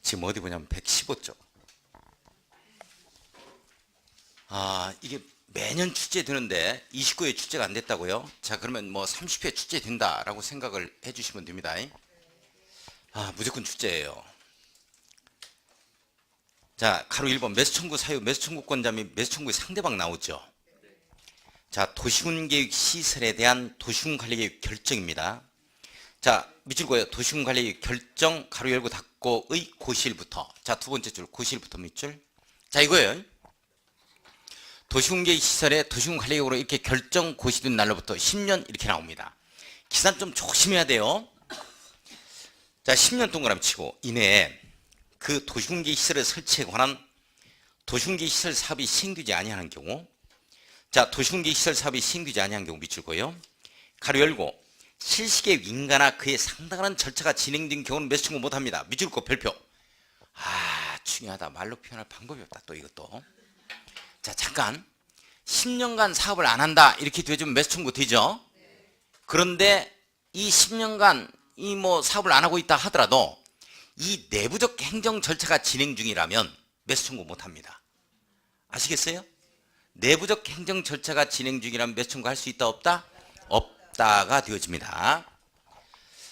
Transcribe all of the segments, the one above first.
지금 어디 보냐면 115쪽. 이게 매년 출제되는데 29회 출제가 안 됐다고요? 자, 그러면 뭐 30회 출제된다라고 생각을 해주시면 됩니다. 무조건 출제예요. 자, 가로 1번 매수청구 사유, 매수청구권자 및 매수청구의 상대방 나오죠. 자, 도시군 계획 시설에 대한 도시군 관리 계획 결정입니다. 자, 밑줄 그어요. 도시군 관리 계획 결정 가로 열고 닫고의 고시일부터. 자, 두 번째 줄 고시일부터 밑줄. 자, 이거예요. 도시군 계획 시설에 도시군 관리 계획으로 이렇게 결정 고시된 날로부터 10년 이렇게 나옵니다. 기산 좀 조심해야 돼요. 자, 10년 동그라미 치고 이내에 그 도시군 계획 시설의 설치에 관한 도시군 계획 시설 사업이 시행되지 아니하는 경우, 자, 도시군 계획 시설 사업이 시행되지 아니하는 경우 밑줄 그어요. 가로 열고 실시계획 인가나 그에 상당한 절차가 진행된 경우는 매수청구 못합니다. 밑줄 그어 별표. 중요하다. 말로 표현할 방법이 없다. 또 이것도. 자, 잠깐 10년간 사업을 안 한다 이렇게 되어주면 매수청구 되죠. 그런데 이 10년간 이 뭐 사업을 안 하고 있다 하더라도 이 내부적 행정 절차가 진행 중이라면 매수청구 못합니다. 아시겠어요? 내부적 행정 절차가 진행 중이라면 매수청구 할 수 있다 없다? 없다가 되어집니다.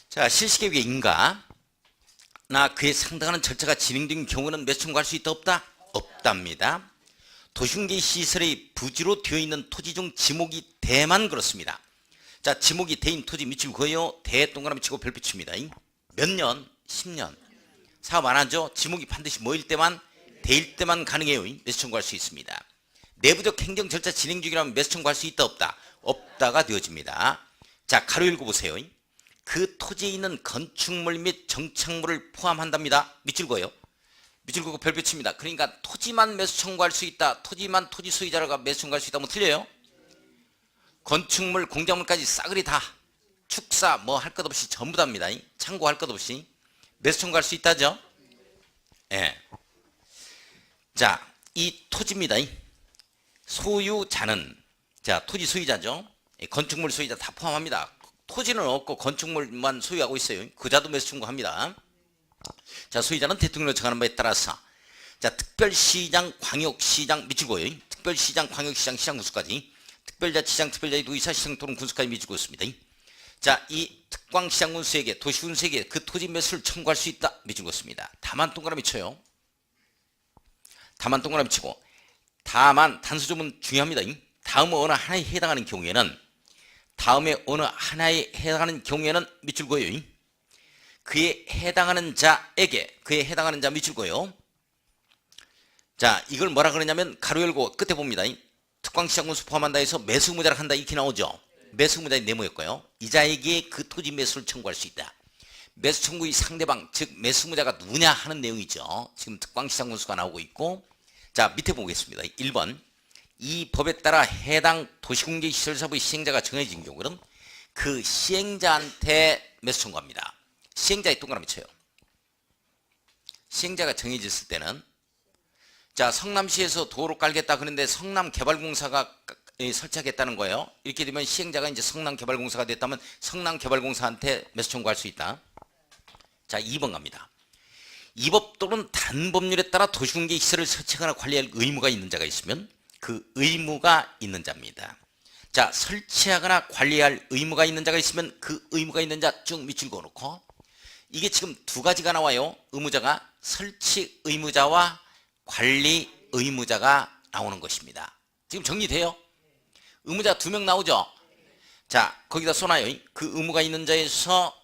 자, 실시계획의 인가나 그에 상당한 절차가 진행된 경우는 매수청구 할 수 있다 없다? 없답니다. 도시군계획 시설의 부지로 되어 있는 토지 중 지목이 대만 그렇습니다. 자, 지목이 대인 토지 밑줄 그어요. 대 동그라미 치고 별표 칩니다. 몇 년? 10년. 사업 안 하죠? 지목이 반드시 뭐일 때만? 대일 때만 가능해요. 매수청구할 수 있습니다. 내부적 행정 절차 진행 중이라면 매수청구할 수 있다 없다? 없다가 되어집니다. 자, 가로 열고 보세요. 그 토지에 있는 건축물 및 정착물을 포함한답니다. 밑줄 그어요. 밑줄 그고 별표 칩니다. 그러니까 토지만 매수청구할 수 있다. 토지만 토지 소유자가 매수청구할 수 있다면 틀려요. 건축물, 공작물까지 싸그리 다 축사 뭐 할 것 없이 전부 다입니다. 참고할 것 없이 매수청구할 수 있다죠. 예. 자, 이 토지입니다. 소유자는, 자, 토지 소유자죠. 건축물 소유자 다 포함합니다. 토지는 없고 건축물만 소유하고 있어요. 그자도 매수청구합니다. 자, 소유자는 대통령으로 정하는 바에 따라서, 자, 특별시장, 광역시장 밑줄 그어요. 특별시장, 광역시장, 시장 군수까지, 특별자치장, 특별자치 도의사, 시장 또는 군수까지 밑줄 그었습니다. 자, 이 특광시장 군수에게, 도시군수에게 그 토지 매수를 청구할 수 있다. 밑줄 그었습니다. 다만 동그라미 쳐요. 다만 동그라미 치고, 다만 단수조문 중요합니다. 다음 어느 하나에 해당하는 경우에는, 다음에 어느 하나에 해당하는 경우에는 밑줄 그어요. 그에 해당하는 자에게, 그에 해당하는 자 밑줄 그어요. 자, 이걸 뭐라 그러냐면 가로 열고 끝에 봅니다. 특광시장 군수 포함한다 해서 매수 의무자를 한다 이렇게 나오죠. 매수 의무자의 네모였고요. 이자에게 그 토지 매수를 청구할 수 있다. 매수 청구의 상대방, 즉 매수 의무자가 누구냐 하는 내용이죠. 지금 특광시장 군수가 나오고 있고, 자, 밑에 보겠습니다. 1번 이 법에 따라 해당 도시공개시설사업의 시행자가 정해진 경우는 그 시행자한테 매수 청구합니다. 시행자의 동그라미 쳐요. 시행자가 정해졌을 때는, 자, 성남시에서 도로 깔겠다 그런데 성남개발공사가 설치하겠다는 거예요. 이렇게 되면 시행자가 이제 성남개발공사가 됐다면 성남개발공사한테 매수 청구할 수 있다. 자, 2번 갑니다. 이 법 또는 다른 법률에 따라 도시공개 시설을 설치하거나 관리할 의무가 있는 자가 있으면 그 의무가 있는 자입니다. 자, 설치하거나 관리할 의무가 있는 자가 있으면 그 의무가 있는 자 쭉 밑줄 그어놓고, 이게 지금 두 가지가 나와요. 의무자가 설치 의무자와 관리 의무자가 나오는 것입니다. 지금 정리돼요? 의무자 2명 나오죠? 자, 거기다 써놔요. 그 의무가 있는 자에서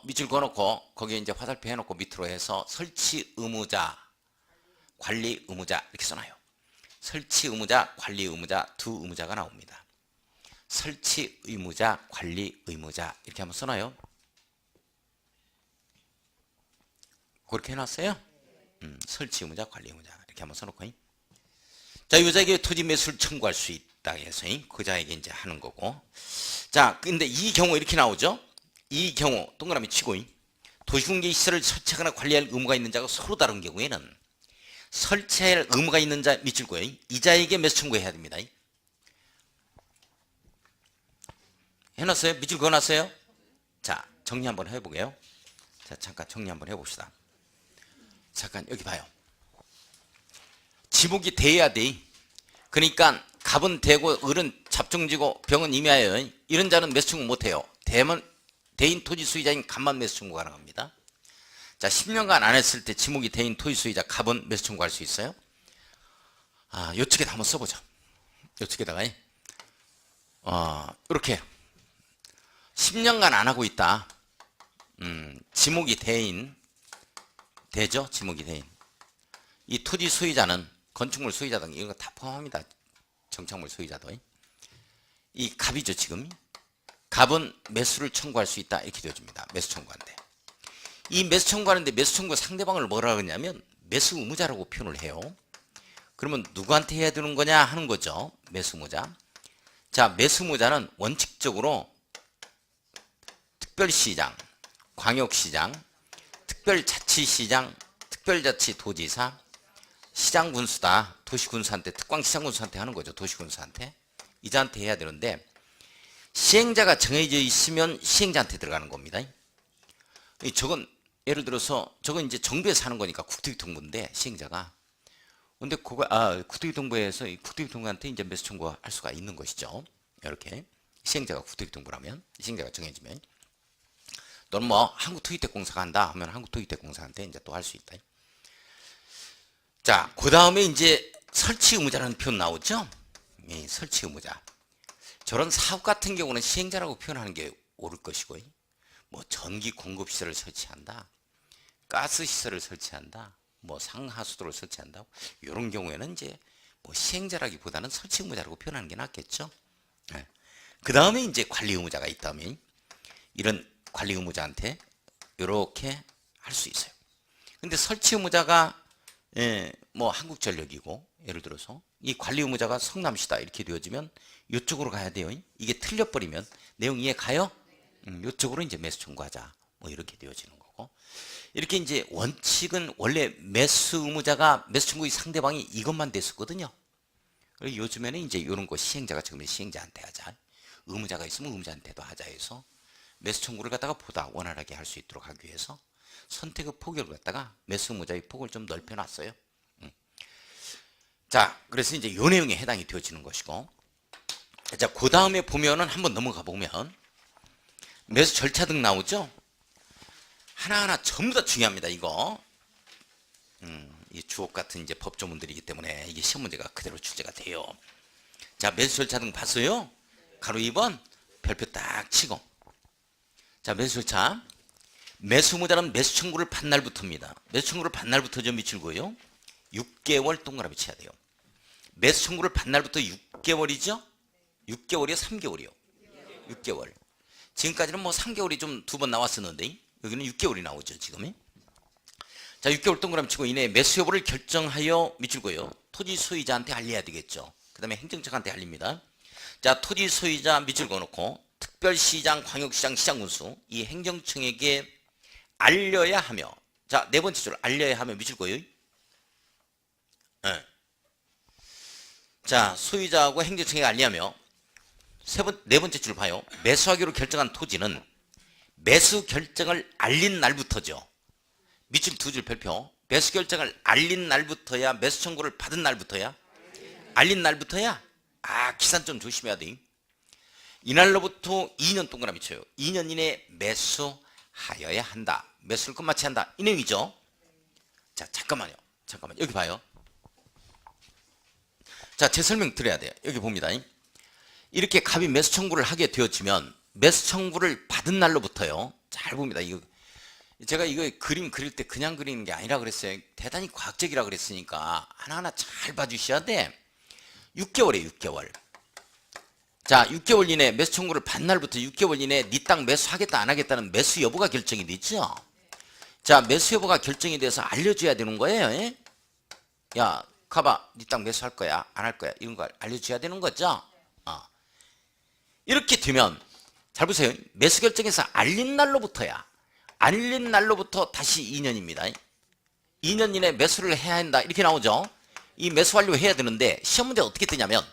밑줄 그어놓고 거기에 이제 화살표 해놓고 밑으로 해서 설치 의무자, 관리 의무자 이렇게 써놔요. 설치 의무자, 관리 의무자 두 의무자가 나옵니다. 설치 의무자, 관리 의무자 이렇게 한번 써놔요. 그렇게 해놨어요? 설치 의무자, 관리 의무자 이렇게 한번 써놓고, 자, 여자에게 토지 매수를 청구할 수 있다 해서 그 자에게 이제 하는 거고. 자, 근데 이 경우 이렇게 나오죠. 이 경우 동그라미 치고, 도시공개 시설을 설치하거나 관리할 의무가 있는 자가 서로 다른 경우에는 설치할 의무가 있는 자 밑줄 그어요. 이 자에게 매수 청구해야 됩니다. 해놨어요? 밑줄 그어놨어요? 자, 정리 한번 해보게요. 자, 잠깐 정리 한번 해봅시다. 잠깐 여기 봐요. 지목이 돼야 돼. 그러니까 갑은 되고 을은 잡종지고 병은 임야예요. 이런 자는 매수 청구 못해요. 대인 토지 수의자인 갑만 매수 청구 가능합니다. 자, 10년간 안 했을 때 지목이 대인 토지 수의자 갑은 매수 청구할 수 있어요. 요측에다 한번 써보죠. 요측에다가 이렇게 10년간 안 하고 있다. 지목이 대인 되죠. 지목이 대인. 이 토지 수의자는 건축물 수의자 등 이런 거 다 포함합니다. 정착물 소유자도. 이 갑이죠. 지금 갑은 매수를 청구할 수 있다 이렇게 되어집니다. 매수 청구한데 이 매수 청구하는데 매수 청구 상대방을 뭐라 그러냐면 매수 의무자라고 표현을 해요. 그러면 누구한테 해야 되는 거냐 하는 거죠. 매수 의무자. 자, 매수 의무자는 원칙적으로 특별시장, 광역시장, 특별자치시장, 특별자치도지사, 시장군수다. 도시군수한테, 특광시장군수한테 하는 거죠. 도시군수한테. 이자한테 해야 되는데 시행자가 정해져 있으면 시행자한테 들어가는 겁니다. 저건 예를 들어서 저건 이제 정부에서 하는 거니까 국토교통부인데 시행자가. 근데 그거 국토교통부에서 국토교통부한테 이제 매수 청구할 수가 있는 것이죠. 이렇게 시행자가 국토교통부라면 시행자가 정해지면 너는 뭐 한국토지택공사가 한다 하면 한국토지택공사한테 이제 또 할 수 있다. 자, 그 다음에 이제 설치 의무자라는 표현 나오죠? 설치 의무자. 저런 사업 같은 경우는 시행자라고 표현하는 게 옳을 것이고, 뭐 전기 공급 시설을 설치한다, 가스 시설을 설치한다, 뭐 상하수도를 설치한다, 이런 경우에는 이제 뭐 시행자라기보다는 설치 의무자라고 표현하는 게 낫겠죠. 그 다음에 이제 관리 의무자가 있다면 이런 관리 의무자한테 이렇게 할 수 있어요. 근데 설치 의무자가 뭐 한국전력이고 예를 들어서 이 관리 의무자가 성남시다 이렇게 되어지면 이쪽으로 가야 돼요. 이게 틀려버리면 내용 이해 가요? 이쪽으로 이제 매수 청구하자 뭐 이렇게 되어지는 거고, 이렇게 이제 원칙은 원래 매수 의무자가 매수 청구의 상대방이 이것만 됐었거든요. 요즘에는 이제 이런 거 시행자가 지금 시행자한테 하자, 의무자가 있으면 의무자한테도 하자 해서 매수 청구를 갖다가 보다 원활하게 할 수 있도록 하기 위해서 선택의 폭을 갖다가 매수 의무자의 폭을 좀 넓혀놨어요. 자, 그래서 이제 요 내용에 해당이 되어지는 것이고, 자, 그 다음에 보면은 한번 넘어가 보면 매수 절차 등 나오죠. 하나하나 전부 다 중요합니다. 이거 이 주옥 같은 이제 법조문들이기 때문에 이게 시험 문제가 그대로 출제가 돼요. 자, 매수 절차 등 봤어요? 가로 2번 별표 딱 치고. 자, 매수 절차. 매수 의무자는 매수 청구를 받은 날부터입니다. 매수 청구를 받은 날부터 좀 미칠고요. 6개월 동그라미 쳐야 돼요. 매수 청구를 받은 날부터 6개월이죠? 6개월이요? 3개월이요? 6개월. 지금까지는 뭐 3개월이 좀 두 번 나왔었는데 여기는 6개월이 나오죠. 지금. 자, 6개월 동그라미 치고 이내 매수 여부를 결정하여 미칠고요. 토지 소유자한테 알려야 되겠죠. 그 다음에 행정처한테 알립니다. 자, 토지 소유자 미칠고 놓고 특별시장, 광역시장, 시장군수 이 행정청에게 알려야 하며, 자, 네 번째 줄 알려야 하며 미칠 거예요. 자, 소유자하고 행정청에게 알려하며 네 번째 줄 봐요. 매수하기로 결정한 토지는 매수 결정을 알린 날부터죠. 밑줄 두 줄 별표. 매수 결정을 알린 날부터야, 매수 청구를 받은 날부터야, 알린 날부터야. 기산 좀 조심해야 돼. 이날로부터 2년 동그라미 쳐요. 2년 이내에 매수하여야 한다. 매수를 끝마쳐야 한다. 이 내용이죠. 자, 잠깐만요. 여기 봐요. 자, 제 설명 드려야 돼요. 여기 봅니다. 이렇게 갑이 매수 청구를 하게 되어지면 매수 청구를 받은 날로부터요. 잘 봅니다. 제가 이거 그림 그릴 때 그냥 그리는 게 아니라 그랬어요. 대단히 과학적이라 그랬으니까 하나하나 잘 봐주셔야 돼. 6개월이에요. 6개월. 자, 6개월 이내 매수 청구를 받은 날부터 6개월 이내 네 땅 매수하겠다 안 하겠다는 매수 여부가 결정이 되죠. 자, 매수 여부가 결정이 돼서 알려줘야 되는 거예요. 야, 가봐, 네 땅 매수할 거야 안 할 거야 이런 걸 알려줘야 되는 거죠. 이렇게 되면 잘 보세요. 매수 결정에서 알린 날로부터야, 알린 날로부터 다시 2년입니다. 2년 이내 매수를 해야 한다 이렇게 나오죠. 이 매수 완료해야 되는데 시험 문제 어떻게 뜨냐면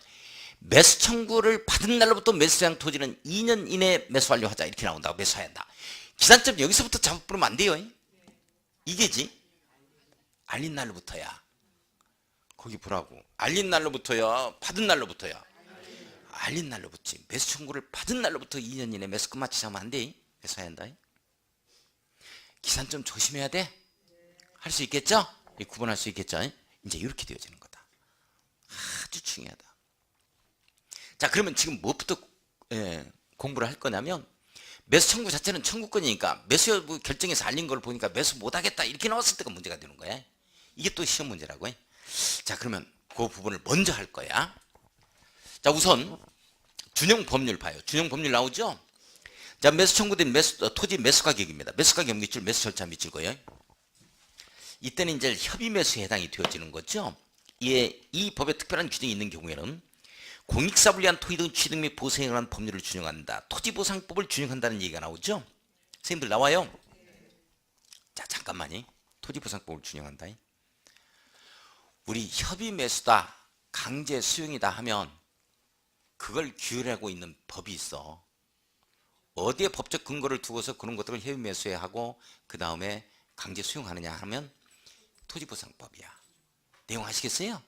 매수 청구를 받은 날로부터 매수한 토지는 2년 이내에 매수 완료하자 이렇게 나온다고. 매수해야 한다. 기산점 여기서부터 잡아버리면 안 돼요. 이게지. 알린 날로부터야. 거기 보라고. 알린 날로부터야, 받은 날로부터야. 알린 날로 붙지. 매수 청구를 받은 날로부터 2년 이내 매수 끝마치지 하면 안 돼. 매수해야 한다. 기산 좀 조심해야 돼. 할 수 있겠죠? 구분할 수 있겠죠? 이제 이렇게 되어지는 거다. 아주 중요하다. 자, 그러면 지금 무엇부터 공부를 할 거냐면, 매수 청구 자체는 청구권이니까 매수 여부 결정해서 알린 걸 보니까 매수 못하겠다 이렇게 나왔을 때가 문제가 되는 거야. 이게 또 시험 문제라고. 자, 그러면 그 부분을 먼저 할 거야. 자, 우선 준용 법률 봐요. 준용 법률 나오죠? 자, 매수 청구된 토지 매수 가격입니다. 매수 가격 밑줄, 매수 절차 밑줄 거예요. 이때는 이제 협의 매수에 해당이 되어지는 거죠. 이 법에 특별한 규정이 있는 경우에는 공익사업을 위한 토지 등 취득 및 보상에 관한 법률을 준용한다. 토지보상법을 준용한다는 얘기가 나오죠. 선생님들 나와요. 자, 잠깐만요. 토지보상법을 준용한다. 우리 협의 매수다, 강제 수용이다 하면 그걸 규율하고 있는 법이 있어. 어디에 법적 근거를 두고서 그런 것들을 협의 매수에 하고 그 다음에 강제 수용하느냐 하면 토지보상법이야. 내용 아시겠어요?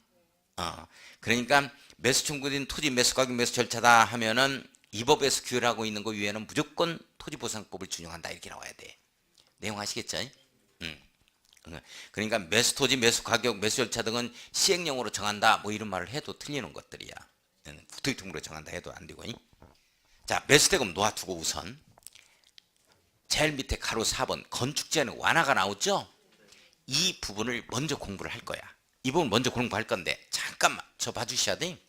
그러니까 매수 청구된 토지 매수 가격 매수 절차다 하면은 이 법에서 규율하고 있는 거 위에는 무조건 토지보상법을 준용한다 이렇게 나와야 돼. 내용 아시겠죠? 그러니까 매수 토지 매수 가격 매수 절차 등은 시행령으로 정한다 뭐 이런 말을 해도 틀리는 것들이야. 구토유통으로 정한다 해도 안 되고. 자, 매수대금 놓아두고 우선 제일 밑에 가로 4번 건축제한의 완화가 나오죠. 이 부분을 먼저 공부를 할 거야. 이 부분 먼저 공부할 건데 잠깐만 저 봐주셔야 돼.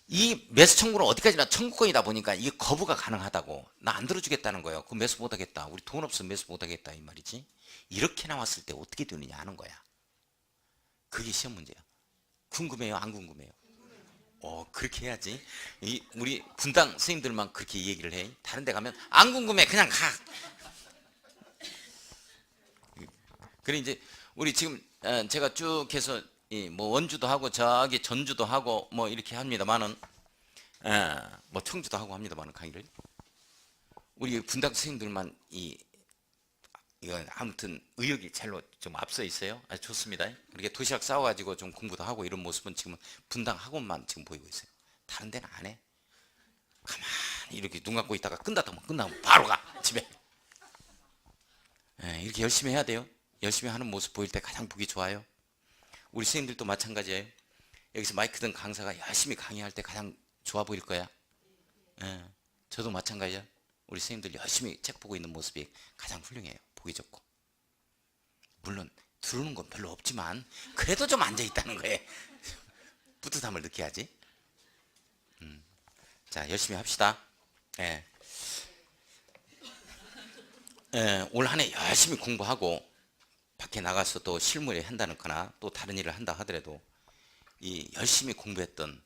이 매수 청구는 어디까지나 청구권이다 보니까 이게 거부가 가능하다고. 나 안 들어주겠다는 거예요. 그 매수 못하겠다. 우리 돈 없으면 매수 못하겠다 이 말이지. 이렇게 나왔을 때 어떻게 되느냐 하는 거야. 그게 시험 문제야. 궁금해요? 안 궁금해요? 그렇게 해야지. 우리 분당 선생님들만 그렇게 얘기를 해. 다른 데 가면 안 궁금해 그냥 가. 그래 이제 우리 지금 제가 쭉 해서 뭐 원주도 하고 저기 전주도 하고 뭐 이렇게 합니다만은 뭐 청주도 하고 합니다만은 강의를 우리 분당 선생님들만 이건 아무튼 의욕이 잘로 좀 앞서 있어요. 아주 좋습니다. 이렇게 도시락 싸워가지고 좀 공부도 하고 이런 모습은 지금 분당 학원만 지금 보이고 있어요. 다른 데는 안 해. 가만히 이렇게 눈 감고 있다가 끝나면 바로 가 집에. 이렇게 열심히 해야 돼요. 열심히 하는 모습 보일 때 가장 보기 좋아요. 우리 선생님들도 마찬가지예요. 여기서 마이크 든 강사가 열심히 강의할 때 가장 좋아 보일 거야. 저도 마찬가지야. 우리 선생님들 열심히 책 보고 있는 모습이 가장 훌륭해요. 보기 좋고. 물론 들어오는 건 별로 없지만 그래도 좀 앉아 있다는 거예요. 뿌듯함을 느껴야지. 자, 열심히 합시다. 올 한 해 열심히 공부하고 밖에 나가서 또 실무에 한다는 거나 또 다른 일을 한다 하더라도 이 열심히 공부했던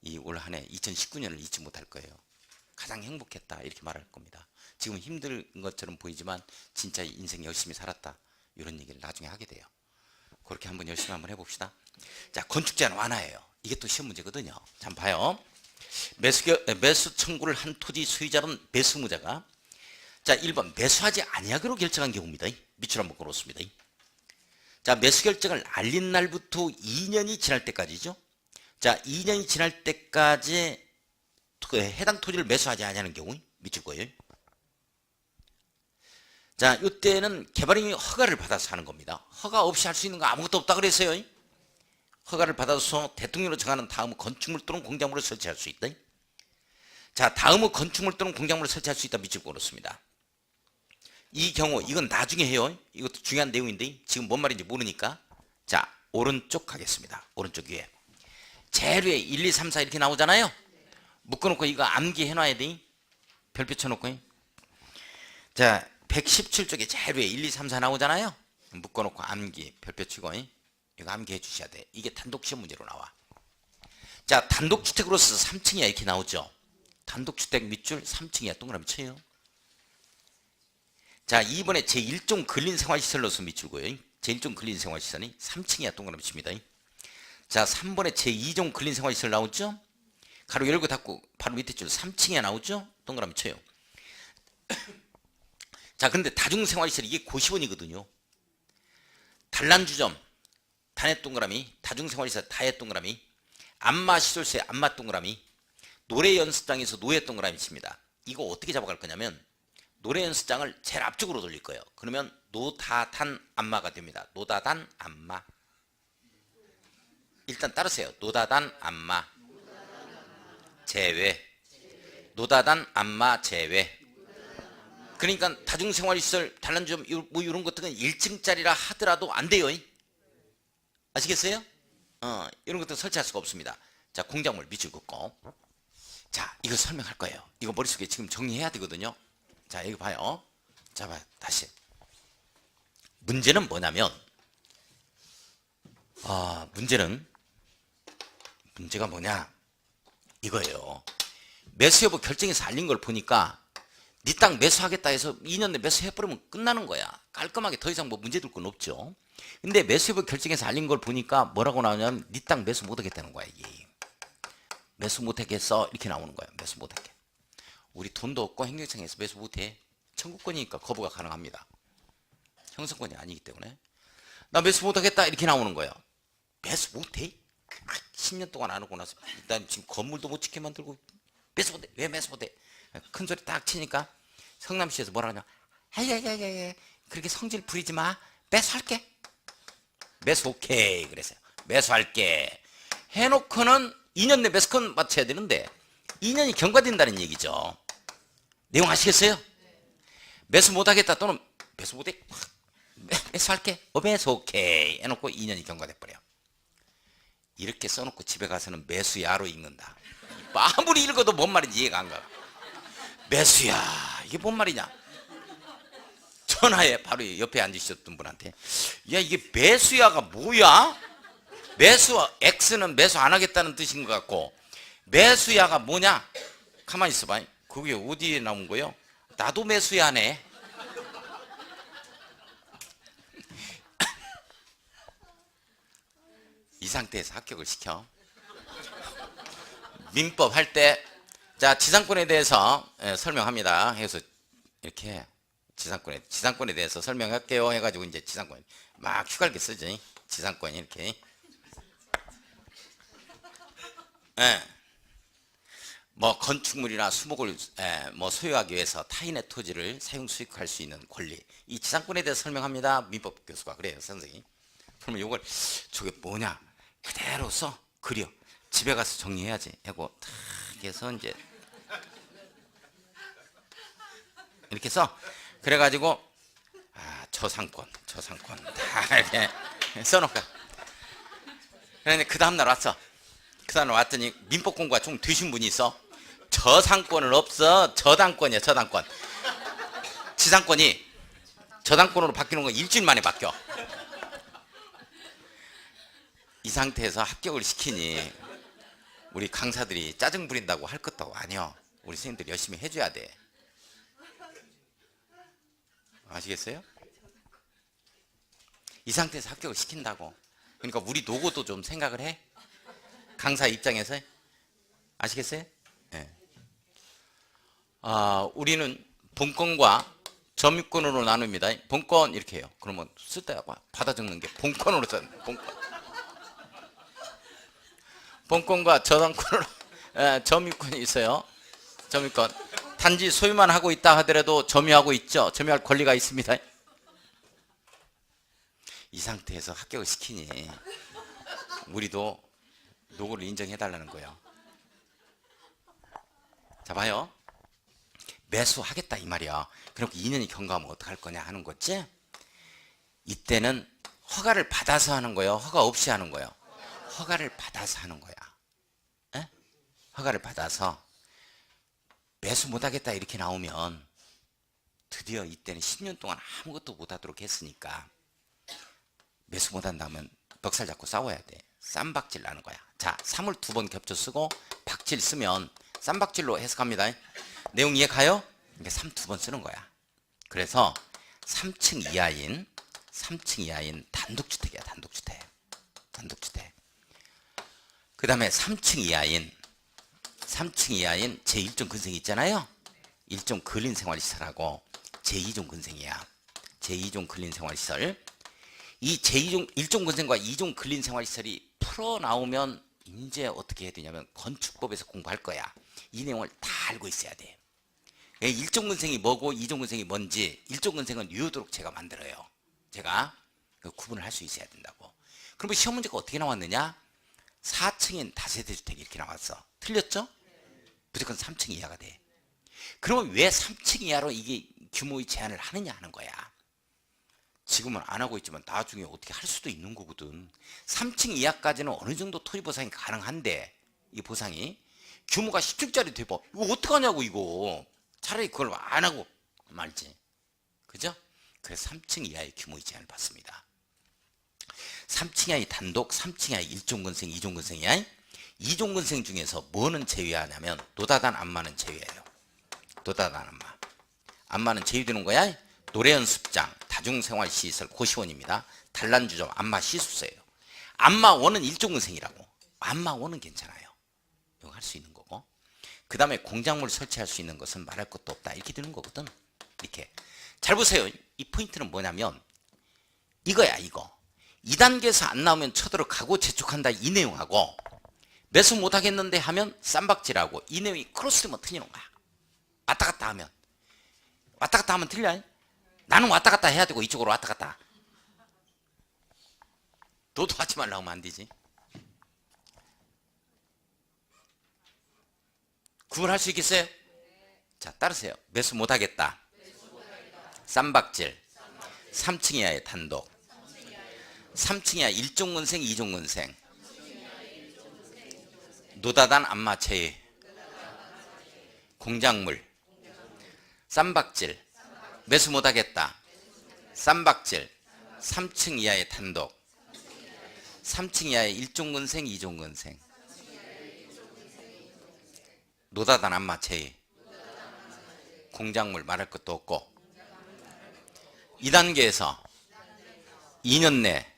이 올 한 해 2019년을 잊지 못할 거예요. 가장 행복했다 이렇게 말할 겁니다. 지금 힘든 것처럼 보이지만 진짜 인생 열심히 살았다 이런 얘기를 나중에 하게 돼요. 그렇게 한번 열심히 한번 해봅시다. 자, 건축제한 완화예요. 이게 또 시험 문제거든요. 자, 봐요. 매수 청구를 한 토지 소유자는 매수무자가 자 1번 매수하지 아니하기로 결정한 경우입니다. 밑줄 한번 걸었습니다. 자, 매수 결정을 알린 날부터 2년이 지날 때까지죠. 자, 2년이 지날 때까지 해당 토지를 매수하지 않냐는 경우 밑줄 거예요. 자, 이때는 개발인이 허가를 받아서 하는 겁니다. 허가 없이 할 수 있는 거 아무것도 없다 그랬어요. 허가를 받아서 대통령으로 정하는 다음 건축물 또는 공작물을 설치할 수 있다. 자, 다음 건축물 또는 공작물을 설치할 수 있다 밑줄 걸었습니다. 이 경우 이건 나중에 해요. 이것도 중요한 내용인데 지금 뭔 말인지 모르니까 자, 오른쪽 가겠습니다. 오른쪽 위에 제일 위에 1, 2, 3, 4 이렇게 나오잖아요. 묶어놓고 이거 암기해 놔야 돼. 별표 쳐놓고. 자, 117쪽에 제일 위에 1, 2, 3, 4 나오잖아요. 묶어놓고 암기 별표 치고 이거 암기해 주셔야 돼. 이게 단독 시험 문제로 나와. 자, 단독주택으로서 3층이야 이렇게 나오죠. 단독주택 밑줄 3층이야 동그라미 쳐요. 자, 2번에 제1종 근린생활시설로서 밑줄고요. 제1종 근린생활시설이 3층이야 동그라미 칩니다. 자, 3번에 제2종 근린생활시설 나오죠. 가로 열고 닫고 바로 밑에 줄 3층이야 나오죠. 동그라미 쳐요. 자, 근데 다중생활시설 이게 고시원이거든요. 단란주점 단해 동그라미, 다중생활시설 다해 동그라미, 안마시설소의 안마 동그라미, 노래연습장에서 노예 동그라미 칩니다. 이거 어떻게 잡아갈 거냐면 노래연습장을 제일 앞쪽으로 돌릴 거예요. 그러면 노다단 안마가 됩니다. 노다단 안마. 일단 따르세요. 노다단 안마 제외. 노다단 안마 제외. 그러니까 다중생활시설 단란주점 뭐 이런 것들은 1층짜리라 하더라도 안 돼요. 아시겠어요? 이런 것들 설치할 수가 없습니다. 자, 공작물 밑줄 긋고. 자, 이거 설명할 거예요. 이거 머릿속에 지금 정리해야 되거든요. 자, 여기 봐요. 자, 봐요. 다시. 문제는 뭐냐면, 문제가 뭐냐? 이거예요. 매수 여부 결정해서 알린 걸 보니까 네 땅 매수하겠다 해서 2년 내 매수해버리면 끝나는 거야. 깔끔하게 더 이상 뭐 문제 될 건 없죠. 근데 매수 여부 결정해서 알린 걸 보니까 뭐라고 나오냐면 네 땅 매수 못하겠다는 거야. 이게. 매수 못하겠어 이렇게 나오는 거야. 매수 못하게. 우리 돈도 없고 행정청에서 매수 못해. 청구권이니까 거부가 가능합니다. 형성권이 아니기 때문에. 나 매수 못하겠다 이렇게 나오는 거예요. 매수 못해? 10년 동안 안 하고 나서 일단 지금 건물도 못 짓게 만들고 매수 못해. 왜 매수 못해? 큰 소리 딱 치니까 성남시에서 뭐라 하냐. 아야야야야 그렇게 성질 부리지 마. 매수할게. 매수 오케이 그랬어요. 매수할게. 해놓고는 2년 내 매수권 맞춰야 되는데 2년이 경과된다는 얘기죠. 내용 아시겠어요? 매수 못하겠다 또는 매수 못해. 매수할게. 매수 오케이 해놓고 2년이 경과돼버려. 이렇게 써놓고 집에 가서는 매수야로 읽는다. 아무리 읽어도 뭔 말인지 이해가 안 가. 매수야 이게 뭔 말이냐. 전화에 바로 옆에 앉으셨던 분한테 야 이게 매수야가 뭐야? 매수 X는 매수 안 하겠다는 뜻인 것 같고 매수야가 뭐냐? 가만히 있어봐. 그게 어디에 나온 거예요? 나도 매수야네. 이 상태에서 합격을 시켜. 민법 할 때 자 지상권에 대해서 설명합니다. 해서 이렇게 지상권에 대해서 설명할게요. 해가지고 이제 지상권 막 휘갈게 쓰지. 지상권이 이렇게. 뭐 건축물이나 수목을 뭐 소유하기 위해서 타인의 토지를 사용 수익할 수 있는 권리. 이 지상권에 대해서 설명합니다. 민법 교수가 그래요, 선생님. 그러면 이걸 저게 뭐냐? 그대로 써 그려. 집에 가서 정리해야지. 하고 탁 해서 이제 이렇게 써. 그래가지고 저상권 다 이렇게 써놓을까. 그런데 그 다음날 왔어. 그 다음날 왔더니 민법 공부가 좀 되신 분이 있어. 저상권은 없어. 저당권이야. 저당권. 지상권이 저당권으로 바뀌는 건 일주일 만에 바뀌어. 이 상태에서 합격을 시키니 우리 강사들이 짜증 부린다고 할 것도 아니야. 우리 선생님들 열심히 해줘야 돼. 아시겠어요? 이 상태에서 합격을 시킨다고. 그러니까 우리 노고도 좀 생각을 해. 강사 입장에서. 아시겠어요? 네. 우리는 본권과 점유권으로 나눕니다. 본권 이렇게 해요. 그러면 쓸 때 받아 적는 게 본권으로 써. 본권과 저당권으로 점유권이 있어요. 점유권. 단지 소유만 하고 있다 하더라도 점유하고 있죠. 점유할 권리가 있습니다. 이 상태에서 합격을 시키니 우리도 노고를 인정해달라는 거예요. 자 봐요. 매수하겠다 이 말이야. 그렇게 2년이 경과하면 어떡할 거냐 하는 거지. 이때는 허가를 받아서 하는 거예요, 허가 없이 하는 거예요? 허가를 받아서 하는 거야. 에? 허가를 받아서. 매수 못하겠다 이렇게 나오면 드디어 이때는 10년 동안 아무것도 못하도록 했으니까 매수 못한다면 멱살 잡고 싸워야 돼. 쌈박질 나는 거야. 자, 3을 2번 겹쳐 쓰고 박질 쓰면 쌈박질로 해석합니다. 내용 이해 가요? 이게 3 2번 쓰는 거야. 그래서 3층 이하인 단독주택이야. 단독주택. 그 다음에 3층 이하인 제1종 근생이 있잖아요. 1종 근린생활시설하고 제2종 근생이야. 제2종 근린생활시설. 이 제1종 1종 건설과 2종 근린생활시설이 풀어나오면 이제 어떻게 해야 되냐면 건축법에서 공부할 거야. 이 내용을 다 알고 있어야 돼. 1종 건생이 뭐고 2종 건생이 뭔지 1종 건생은 유효도록 제가 만들어요. 제가 구분을 할 수 있어야 된다고. 그러면 시험 문제가 어떻게 나왔느냐? 4층인 다세대 주택 이렇게 나왔어. 틀렸죠? 무조건 3층 이하가 돼. 그러면 왜 3층 이하로 이게 규모의 제한을 하느냐 하는 거야. 지금은 안 하고 있지만 나중에 어떻게 할 수도 있는 거거든. 3층 이하까지는 어느 정도 토지 보상이 가능한데 이 보상이 규모가 10층짜리 돼봐. 이거 어떡하냐고 이거. 차라리 그걸 안 하고 말지. 그죠? 그래서 3층 이하의 규모의 제한을 받습니다. 3층 이하의 단독, 3층 이하의 1종 건생, 2종 건생이야. 2종 건생 중에서 뭐는 제외하냐면 노다단 안마는 제외해요. 노다단 안마. 안마는 제외되는 거야. 노래연습장, 다중생활시설, 고시원입니다. 단란주점, 안마 시술서예요. 안마원은 1종 건생이라고. 안마원은 괜찮아요. 이거 할 수 있는 거고. 그 다음에 공작물 설치할 수 있는 것은 말할 것도 없다. 이렇게 되는 거거든. 이렇게. 잘 보세요. 이 포인트는 뭐냐면 이거야 이거. 2단계에서 안 나오면 쳐들어가고 재촉한다 이 내용하고 매수 못하겠는데 하면 쌈박질하고 이 내용이 크로스되면 틀리는 거야. 왔다 갔다 하면. 왔다 갔다 하면 틀려. 나는 왔다 갔다 해야 되고 이쪽으로 왔다 갔다. 너도 하지 말라고 하면 안 되지. 구분할 수 있겠어요? 자, 따르세요. 매수 못하겠다. 쌈박질. 3층 이하의 단독. 3층 이하 1종 건생, 2종 건생. 노다단 안마체의 공작물. 쌈박질. 매수 못하겠다. 쌈박질. 3층 이하의 단독. 3층 이하의 1종 건생, 2종 건생. 노다단 안마체의 공작물 말할 것도 없고 2단계에서 2년 내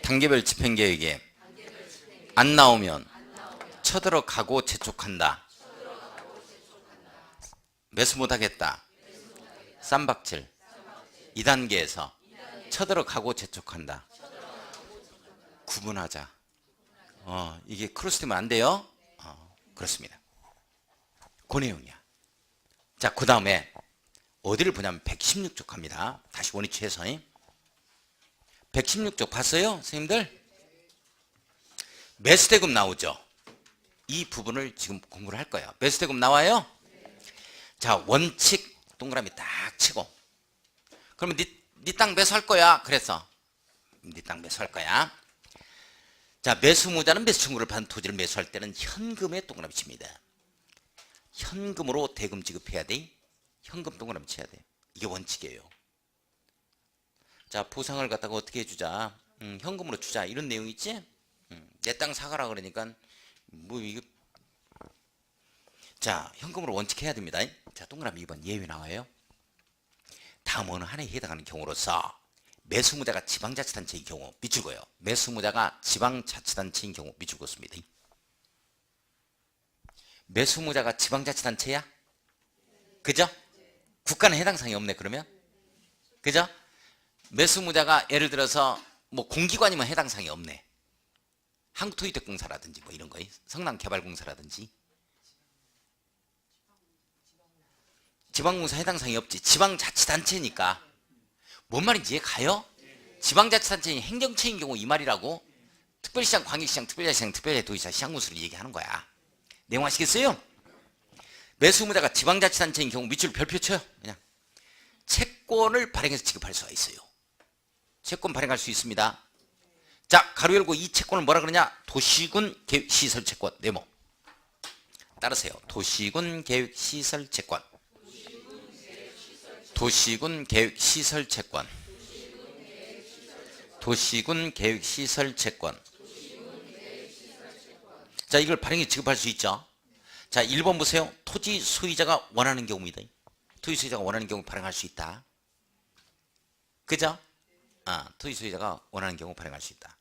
단계별 집행계획에 안 나오면 쳐들어가고 재촉한다. 매수 못하겠다. 쌈박질. 2단계에서 쳐들어가고 재촉한다. 구분하자. 이게 크로스되면 안 돼요. 그렇습니다. 그 내용이야. 자, 그 다음에 어디를 보냐면 116쪽 갑니다. 다시 원위치해서 116쪽 봤어요? 선생님들? 매수대금 나오죠? 이 부분을 지금 공부를 할 거예요. 매수대금 나와요? 자, 원칙 동그라미 딱 치고 그러면 네 땅 매수할 거야. 그래서 네 땅 매수할 거야. 자, 매수무자는 매수 청구를 받은 토지를 매수할 때는 현금에 동그라미 칩니다. 현금으로 대금 지급해야 돼. 현금 동그라미 쳐야 돼. 이게 원칙이에요. 자, 보상을 갖다가 어떻게 해주자. 현금으로 주자. 이런 내용 있지? 내 땅 사가라 그러니까 뭐 이게 자, 현금으로 원칙해야 됩니다. 자, 동그라미 2번 예외 나와요. 다음 어느 하나에 해당하는 경우로서 매수무자가 지방자치단체의 경우 밑줄 그어요. 매수무자가 지방자치단체인 경우 밑줄 그었습니다. 매수무자가 지방자치단체야? 그죠? 국가는 해당 사항이 없네 그러면? 그죠? 매수무자가 예를 들어서 뭐 공기관이면 해당 사항이 없네. 한국토지대공사라든지 뭐 이런 거, 성남개발공사라든지 지방공사 해당 사항이 없지. 지방자치단체니까 뭔 말인지 이해가요? 지방자치단체인 행정체인 경우 이 말이라고. 특별시장, 광역시장, 특별자치장, 특별자치도지사, 시장군수를 얘기하는 거야. 내용 아시겠어요? 매수무자가 지방자치단체인 경우 밑줄 별표 쳐요. 그냥 채권을 발행해서 지급할 수가 있어요. 채권 발행할 수 있습니다. 자, 가로 열고 이 채권을 뭐라 그러냐? 도시군 계획시설 채권. 네모 따르세요. 도시군 계획시설 채권. 도시군 계획시설 채권. 도시군 계획시설 채권. 자, 이걸 발행해 지급할 수 있죠. 자, 1번 보세요. 토지 소유자가 원하는 경우입니다. 토지 소유자가 원하는 경우 발행할 수 있다. 그죠? 토지 소유자가 원하는 경우 발행할 수 있다.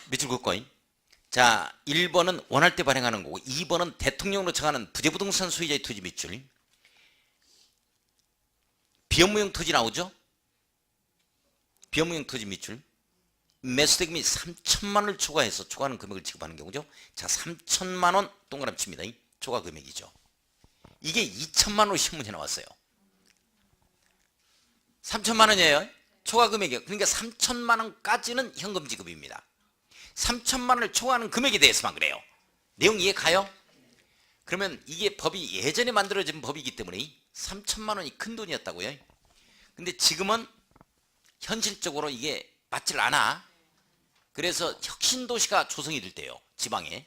밑줄 긋고. 자, 1번은 원할 때 발행하는 거고 2번은 대통령으로 정하는 부재부동산 소유자의 토지 밑줄. 비업무용 토지 나오죠? 비업무용 토지 미출 매수대금이 3천만 원을 초과하는 금액을 지급하는 경우죠. 자, 3천만 원 동그라미 칩니다. 초과 금액이죠. 이게 2천만 원으로 신문에 나왔어요. 3천만 원이에요. 초과 금액이요. 그러니까 3천만 원까지는 현금 지급입니다. 3천만 원을 초과하는 금액에 대해서만 그래요. 내용 이해 가요? 그러면 이게 법이 예전에 만들어진 법이기 때문에 3천만 원이 큰 돈이었다고요. 근데 지금은 현실적으로 이게 맞질 않아. 그래서 혁신도시가 조성이 될 때요. 지방에.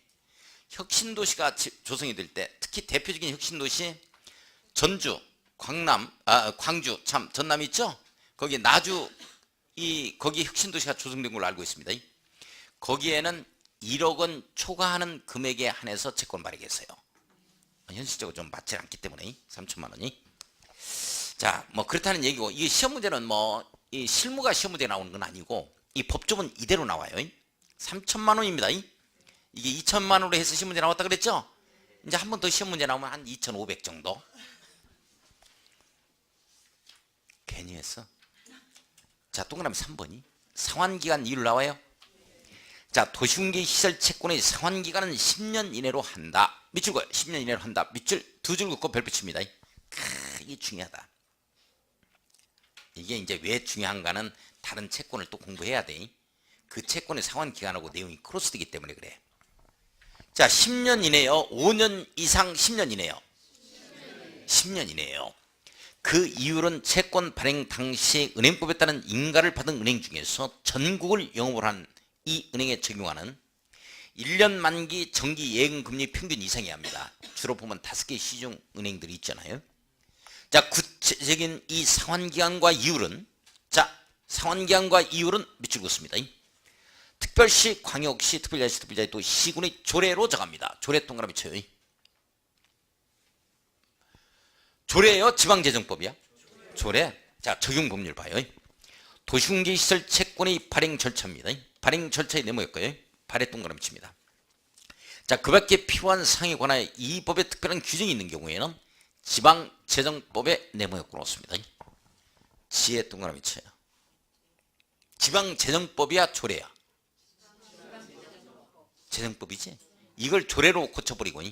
혁신도시가 조성이 될 때 특히 대표적인 혁신도시 전주, 광주, 참 전남 있죠? 거기 나주 거기 혁신도시가 조성된 걸로 알고 있습니다. 거기에는 1억 원 초과하는 금액에 한해서 채권 발행했어요. 현실적으로 좀 맞지 않기 때문에 3천만 원이. 자, 뭐 그렇다는 얘기고 이 시험 문제는 뭐 이 실무가 시험 문제 나오는 건 아니고 이 법조문 이대로 나와요. 3천만 원입니다. 이게 2천만 원으로 해서 시험 문제 나왔다 그랬죠? 이제 한 번 더 시험 문제 나오면 한 2,500 정도. 괜히 했어. 자, 동그라미 3번이 상환기간 이유를 나와요. 자, 도시군계 시설 채권의 상환기간은 10년 이내로 한다. 밑줄 거예요. 10년 이내로 한다. 밑줄 두 줄 긋고 별표 칩니다. 이게 중요하다. 이게 이제 왜 중요한가는 다른 채권을 또 공부해야 돼. 그 채권의 상환기간하고 내용이 크로스되기 때문에 그래. 자, 10년 이내요. 5년 이상 10년 이내요. 10년 이내요. 그 이율은 채권 발행 당시 은행법에 따른 인가를 받은 은행 중에서 전국을 영업을 한 이 은행에 적용하는 1년 만기 정기 예금금리 평균 이상이어야 합니다. 주로 보면 5개 시중 은행들이 있잖아요. 자, 구체적인 이 상환기간과 이율은 밑줄 긋습니다. 특별시, 광역시, 특별자치, 특별자치 또 시군의 조례로 정합니다. 조례 동그라미 쳐요. 조례요? 지방재정법이야? 조례. 자, 적용 법률 봐요. 도시군계 시설 채권의 발행 절차입니다. 발행 절차의 네모였고요. 발에 동그라미 칩니다. 자, 그 밖에 필요한 사항에 관하여 이 법에 특별한 규정이 있는 경우에는 지방재정법에 네모였고 놓습니다. 지에 동그라미 쳐요. 지방재정법이야 조례야? 재정법이지? 이걸 조례로 고쳐버리고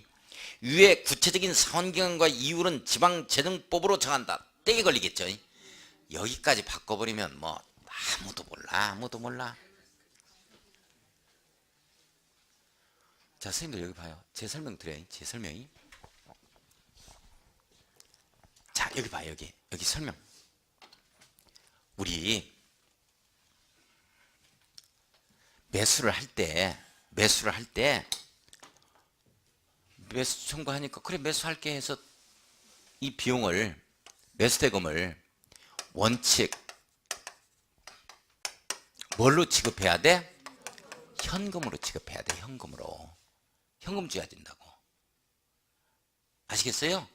위에 구체적인 상환기간과 이율은 지방재정법으로 정한다. 떼게 걸리겠죠. 여기까지 바꿔버리면 뭐 아무도 몰라. 자, 선생님들 여기 봐요. 제 설명 드려요. 제 설명이. 자, 여기 봐요. 여기 설명. 우리 매수를 할 때 매수 청구하니까 그래 매수할게 해서 이 비용을 매수대금을 원칙 뭘로 지급해야 돼? 현금으로 지급해야 돼. 현금 줘야 된다고. 아시겠어요?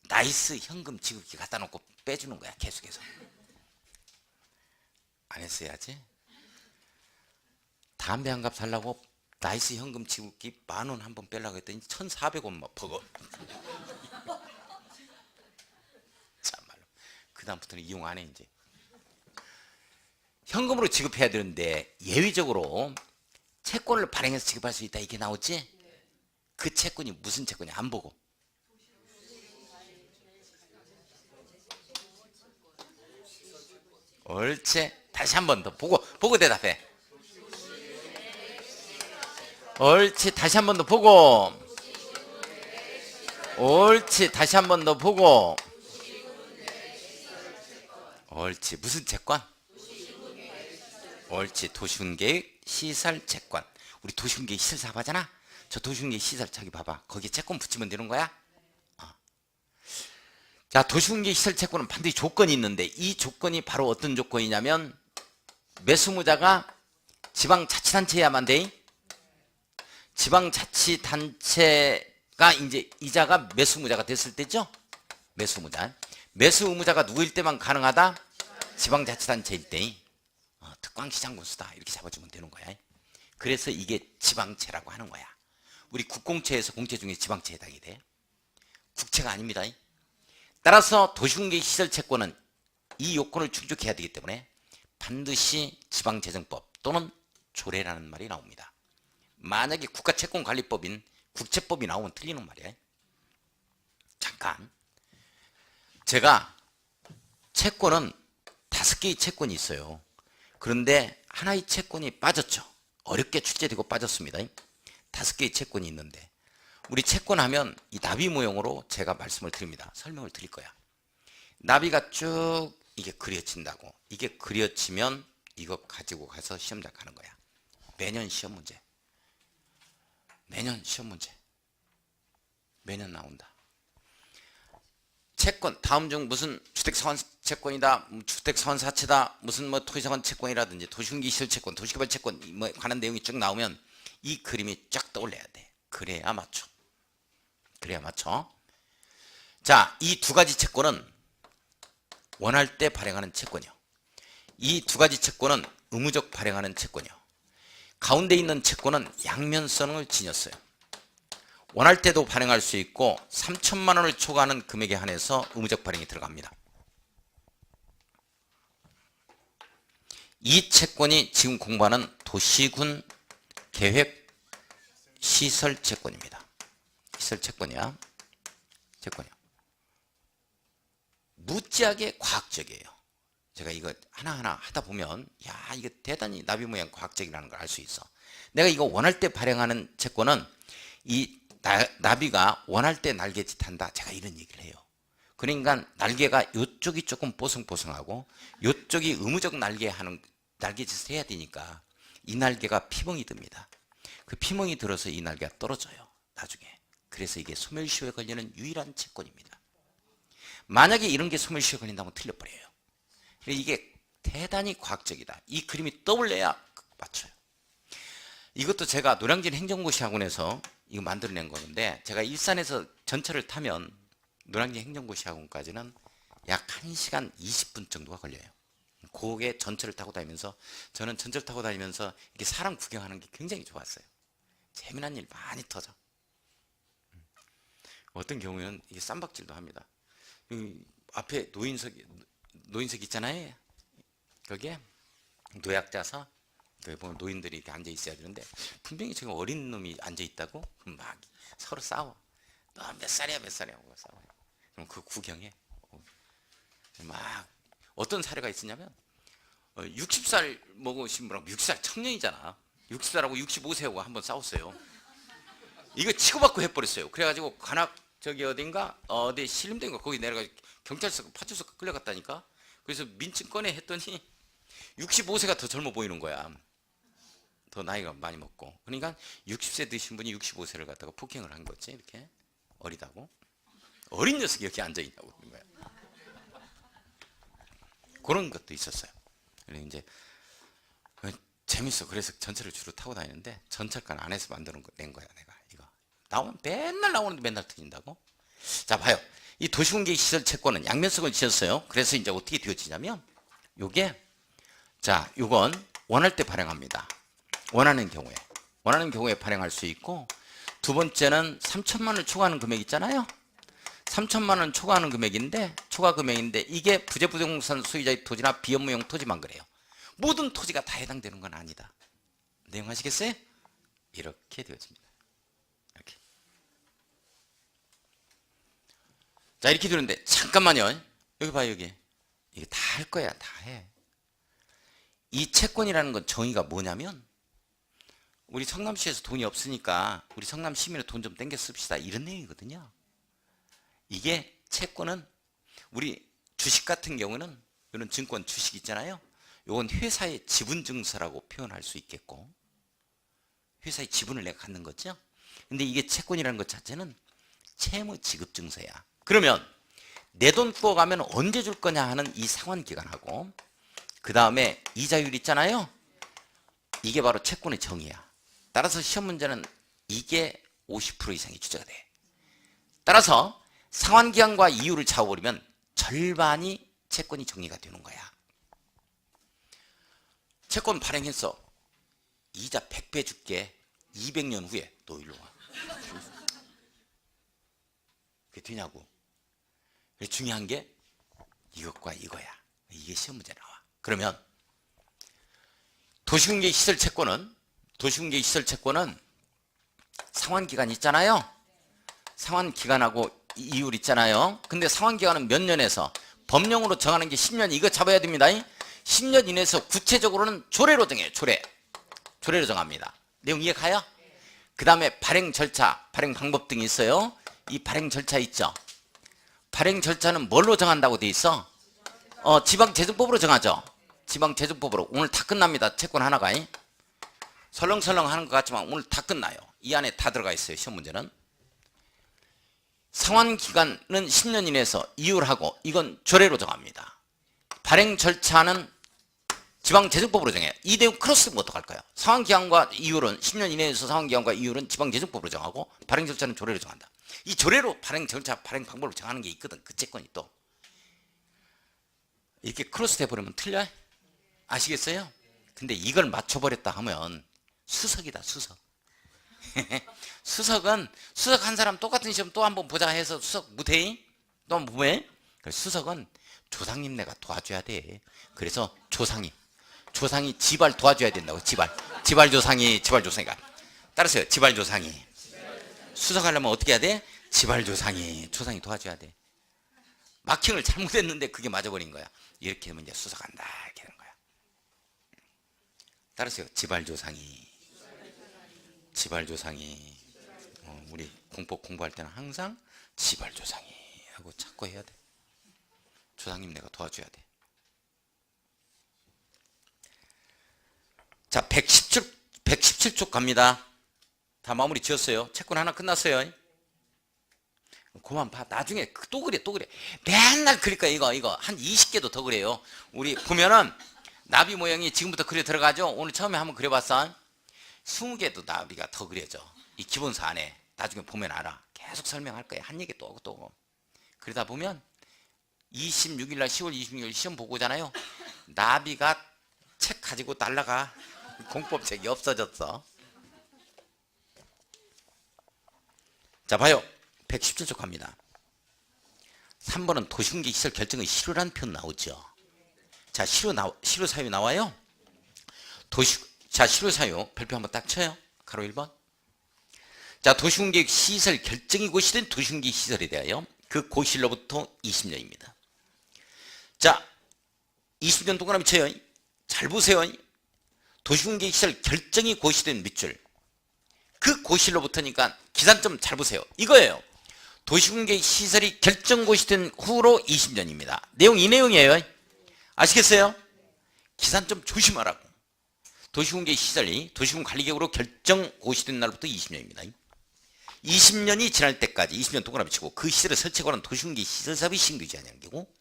나이스 현금 지급기 갖다 놓고 빼주는 거야. 계속해서. 안 했어야지. 담배 한 갑 살라고 나이스 현금 지급기 10,000원 한 번 빼려고 했더니 1,400원 막 버거. 참말로. 그 다음부터는 이용 안 해 이제. 현금으로 지급해야 되는데 예외적으로 채권을 발행해서 지급할 수 있다 이게 나오지? 그 채권이 무슨 채권이 안 보고. 옳지. 다시 한 번 더 보고 대답해. 옳지. 다시 한 번 더 보고. 옳지. 다시 한 번 더 보고. 옳지. 무슨 채권? 옳지. 도시군계획 시설채권. 우리 도시군계획 시설 사업하잖아. 저 도시군계획 시설 저기 봐봐. 거기에 채권 붙이면 되는 거야. 자, 도시군계획 시설채권은 반드시 조건이 있는데 이 조건이 바로 어떤 조건이냐면 매수무자가 지방자치단체여야만 돼. 지방자치단체가 이제 이자가 매수무자가 됐을 때죠. 매수의무자가 누구일 때만 가능하다? 지방자치단체일 때. 특광시장군수다 이렇게 잡아주면 되는 거야. 그래서 이게 지방채라고 하는 거야. 우리 국공채에서 공채 중에 지방채에 해당이 돼. 국채가 아닙니다. 따라서 도시군계획 시설채권은 이 요건을 충족해야 되기 때문에 반드시 지방재정법 또는 조례라는 말이 나옵니다. 만약에 국가채권관리법인 국채법이 나오면 틀리는 말이에요. 잠깐, 제가 채권은 5개의 채권이 있어요. 그런데 하나의 채권이 빠졌죠. 어렵게 출제되고 빠졌습니다. 5개의 채권이 있는데 우리 채권하면 이 나비 모형으로 제가 말씀을 드립니다. 설명을 드릴 거야. 나비가 쭉 이게 그려진다고. 이게 그려지면 이거 가지고 가서 시험장 가는 거야. 매년 시험 문제. 매년 시험 문제. 매년 나온다. 채권 다음 중 무슨 주택사원 채권이다, 주택사원 사채다, 무슨 뭐 토지사원 채권이라든지 도시군기 시설 채권, 도시개발 채권 뭐 관한 내용이 쭉 나오면 이 그림이 쫙 떠올려야 돼. 그래야 맞춰. 그래야 맞춰. 자, 이 두 가지 채권은 원할 때 발행하는 채권이요. 이 두 가지 채권은 의무적 발행하는 채권이요. 가운데 있는 채권은 양면성을 지녔어요. 원할 때도 발행할 수 있고 3천만 원을 초과하는 금액에 한해서 의무적 발행이 들어갑니다. 이 채권이 지금 공부하는 도시군 계획 시설 채권입니다. 시설 채권이야. 채권이야. 무지하게 과학적이에요. 제가 이거 하나하나 하다 보면 야, 이게 대단히 나비 모양 과학적이라는 걸 알 수 있어. 내가 이거 원할 때 발행하는 채권은 이 나비가 원할 때 날개짓 한다. 제가 이런 얘기를 해요. 그러니까 날개가 이쪽이 조금 뽀송뽀송하고 이쪽이 의무적 날개짓을 해야 되니까 이 날개가 피멍이 듭니다. 그 피멍이 들어서 이 날개가 떨어져요. 나중에. 그래서 이게 소멸시효에 걸리는 유일한 채권입니다. 만약에 이런 게 소멸시효에 걸린다면 틀려버려요. 이게 대단히 과학적이다. 이 그림이 떠올려야 맞춰요. 이것도 제가 노량진 행정고시 학원에서 이거 만들어낸 거는데 제가 일산에서 전철을 타면 노량진 행정고시 학원까지는 약 1시간 20분 정도가 걸려요. 그게 전철을 타고 다니면서 저는 전철 타고 다니면서 이렇게 사람 구경하는 게 굉장히 좋았어요. 재미난 일 많이 터져. 어떤 경우에는 이게 쌈박질도 합니다. 앞에 노인석 있잖아요. 거기에 노약자서 거기 보면 노인들이 이렇게 앉아 있어야 되는데 분명히 지금 어린 놈이 앉아 있다고 그럼 막 서로 싸워. 너 몇 살이야 몇 살이야 하고 싸워요. 그럼 그 구경에 막 어떤 사례가 있었냐면 60살 먹으신 분하고 60살 청년이잖아. 60살하고 65세하고 한번 싸웠어요. 이거 치고받고 해버렸어요. 그래가지고 관악 저기 어딘가 어디 신림동인가 거기 내려가 경찰서 파출소 끌려갔다니까. 그래서 민증 꺼내 했더니 65세가 더 젊어 보이는 거야. 더 나이가 많이 먹고. 그러니까 60세 드신 분이 65세를 갖다가 폭행을 한 거지. 이렇게 어리다고. 어린 녀석이 이렇게 앉아있냐고 그런 거야. 그런 것도 있었어요. 그래서 이제 재밌어. 그래서 전철을 주로 타고 다니는데 전철관 안에서 낸 거야 내가. 이거 나오면 맨날 나오는데 맨날 틀린다고. 자 봐요. 이 도시공개 시설 채권은 양면성을 지었어요. 그래서 이제 어떻게 되어지냐면 요게 자 요건 원할 때 발행합니다. 원하는 경우에 발행할 수 있고, 두 번째는 3천만 원을 초과하는 금액 있잖아요. 3천만 원 초과하는 금액인데 초과 금액인데 이게 부재부동산 소유자의 토지나 비업무용 토지만 그래요. 모든 토지가 다 해당되는 건 아니다. 내용 아시겠어요? 이렇게 되어집니다. 이렇게. 자 이렇게 되는데 잠깐만요. 여기 봐요. 여기 이게 다 할 거야. 다 해. 이 채권이라는 건 정의가 뭐냐면 우리 성남시에서 돈이 없으니까 우리 성남 시민의 돈 좀 땡겨 씁시다 이런 내용이거든요. 이게 채권은 우리 주식 같은 경우는 이런 증권 주식 있잖아요. 이건 회사의 지분 증서라고 표현할 수 있겠고 회사의 지분을 내가 갖는 거죠. 근데 이게 채권이라는 것 자체는 채무 지급 증서야. 그러면 내 돈 구워가면 언제 줄 거냐 하는 이 상환기간하고 그 다음에 이자율 있잖아요. 이게 바로 채권의 정의야. 따라서 시험 문제는 이게 50% 이상이 주제가 돼. 따라서 상환기간과 이율을 잡아버리면 절반이 채권이 정의가 되는 거야. 채권 발행했어. 이자 100배 줄게. 200년 후에 너 일로 와. 그게 되냐고. 중요한 게 이것과 이거야. 이게 시험 문제 나와. 그러면 도시공개 시설 채권은 상환기간 있잖아요. 상환기간하고 이율 있잖아요. 근데 상환기간은 몇 년에서 법령으로 정하는 게 10년. 이거 잡아야 됩니다. 10년 이내에서 구체적으로는 조례로 정해요. 조례로 정합니다. 내용 이해가요? 그 다음에 발행 절차, 발행 방법 등이 있어요. 이 발행 절차 있죠. 발행 절차는 뭘로 정한다고 돼 있어? 지방재정법으로 정하죠. 지방재정법으로. 오늘 다 끝납니다. 채권 하나가. 설렁설렁 하는 것 같지만 오늘 다 끝나요. 이 안에 다 들어가 있어요. 시험 문제는. 상환기간은 10년 이내에서 이율하고 이건 조례로 정합니다. 발행 절차는 지방재정법으로 정해요. 이 내용 크로스되면 어떡할까요? 상환기간과 이율은 10년 이내에서 상환기간과 이율은 지방재정법으로 정하고 발행 절차는 조례로 정한다. 이 조례로 발행 절차, 발행 방법을 정하는 게 있거든. 그 채권이 또. 이렇게 크로스돼 버리면 틀려요? 아시겠어요? 근데 이걸 맞춰버렸다 하면 수석이다, 수석. 수석은 수석 한 사람 똑같은 시험 또 한번 보자 해서 수석 못해? 또 한번 보면 수석은 조상님네가 도와줘야 돼. 그래서 조상이 지발 도와줘야 된다고. 지발 조상이가 따라서요. 지발 조상이 수석하려면 어떻게 해야 돼? 지발 조상이 도와줘야 돼. 마킹을 잘못했는데 그게 맞아버린 거야. 이렇게 하면 이제 수석한다 이렇게 되는 거야. 따라서요. 지발 조상이 우리 공법 공부할 때는 항상 지발 조상이 하고 찾고 해야 돼. 조상님 내가 도와줘야 돼. 자, 117쪽 갑니다. 다 마무리 지었어요. 채권 하나 끝났어요. 그만 봐. 나중에 또 그래. 맨날 그릴 거야. 이거 한 20개도 더 그래요. 우리 보면은 나비 모양이 지금부터 그려 들어가죠. 오늘 처음에 한번 그려봤어. 20개도 나비가 더 그려져. 이 기본서 안에. 나중에 보면 알아. 계속 설명할 거야. 한 얘기 또 하고 또 하고. 그러다 보면 26일날 10월 26일 시험 보고잖아요. 나비가 책 가지고 날라가. 공법책이 없어졌어. 자, 봐요. 117쪽 갑니다. 3번은 도시공개 시설 결정의 실효라는 표현 나오죠. 자, 실효 사유 나와요. 자, 실효 사유 별표 한번 딱 쳐요. 가로 1번. 자, 도시공개 시설 결정이 고시된 도시공개 시설에 대하여 그 고시로부터 20년입니다. 자, 20년 동그라미 쳐요. 잘 보세요. 도시공개 시설 결정이 고시된 밑줄. 그 고시로부터니까 기산점 잘 보세요. 이거예요. 도시공개 시설이 결정 고시된 후로 20년입니다. 내용 이 내용이에요. 아시겠어요? 기산점 조심하라고. 도시공개 시설이 도시공관리계획으로 결정 고시된 날부터 20년입니다. 20년이 지날 때까지 20년 동그라미 치고 그 시설을 설치에 관한 도시공개 시설 사업이 시행되지 않는 게고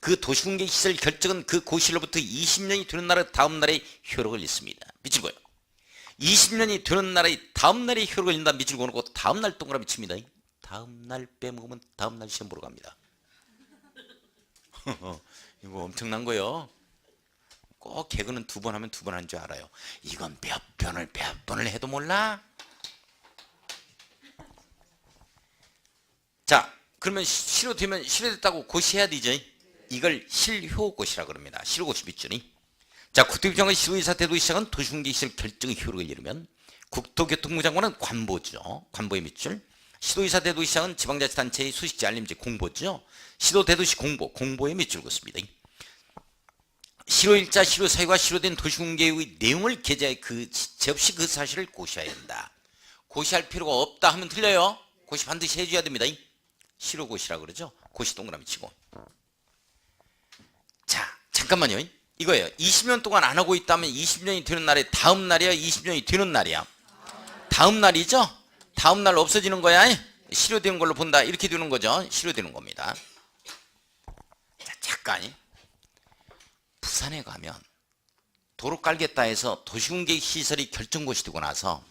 그 도시공개 시설 결정은 그 고시로부터 20년이 되는 날의 다음 날에 효력을 잃습니다. 밑줄 그어요. 20년이 되는 날의 다음 날에 효력을 잃는다. 밑줄 그어놓고 다음 날 동그라미 칩니다. 다음 날 빼먹으면 다음 날 시험 보러 갑니다. 이거 엄청난 거예요. 꼭 개그는 2번 하면 2번 하는 줄 알아요. 이건 몇 번을 해도 몰라? 자, 그러면 실효됐다고 고시해야 되죠. 이걸 실효고시라 그럽니다. 실효고시 밑줄이. 자, 국토교통부의 시도의사 대도시장은 도시공개 시설 결정의 효력을 잃으면 국토교통부 장관은 관보죠. 관보의 밑줄. 시도의사 대도시장은 지방자치단체의 수식지 알림지 공보죠. 시도 대도시 공보의 밑줄 긋습니다. 실효일자, 실효사유가 실효된 도시공개의 내용을 게재해 그 제 없이 그 사실을 고시해야 한다. 고시할 필요가 없다 하면 틀려요. 고시 반드시 해줘야 됩니다. 실효고시라 그러죠. 고시 동그라미 치고. 자, 잠깐만요. 이거예요. 20년 동안 안 하고 있다면 20년이 되는 날에 다음 날이야? 20년이 되는 날이야? 다음 날이죠? 다음 날 없어지는 거야? 실효되는 걸로 본다. 이렇게 되는 거죠. 실효되는 겁니다. 자, 잠깐. 부산에 가면 도로 깔겠다 해서 도시공개 시설이 결정고시 되고 나서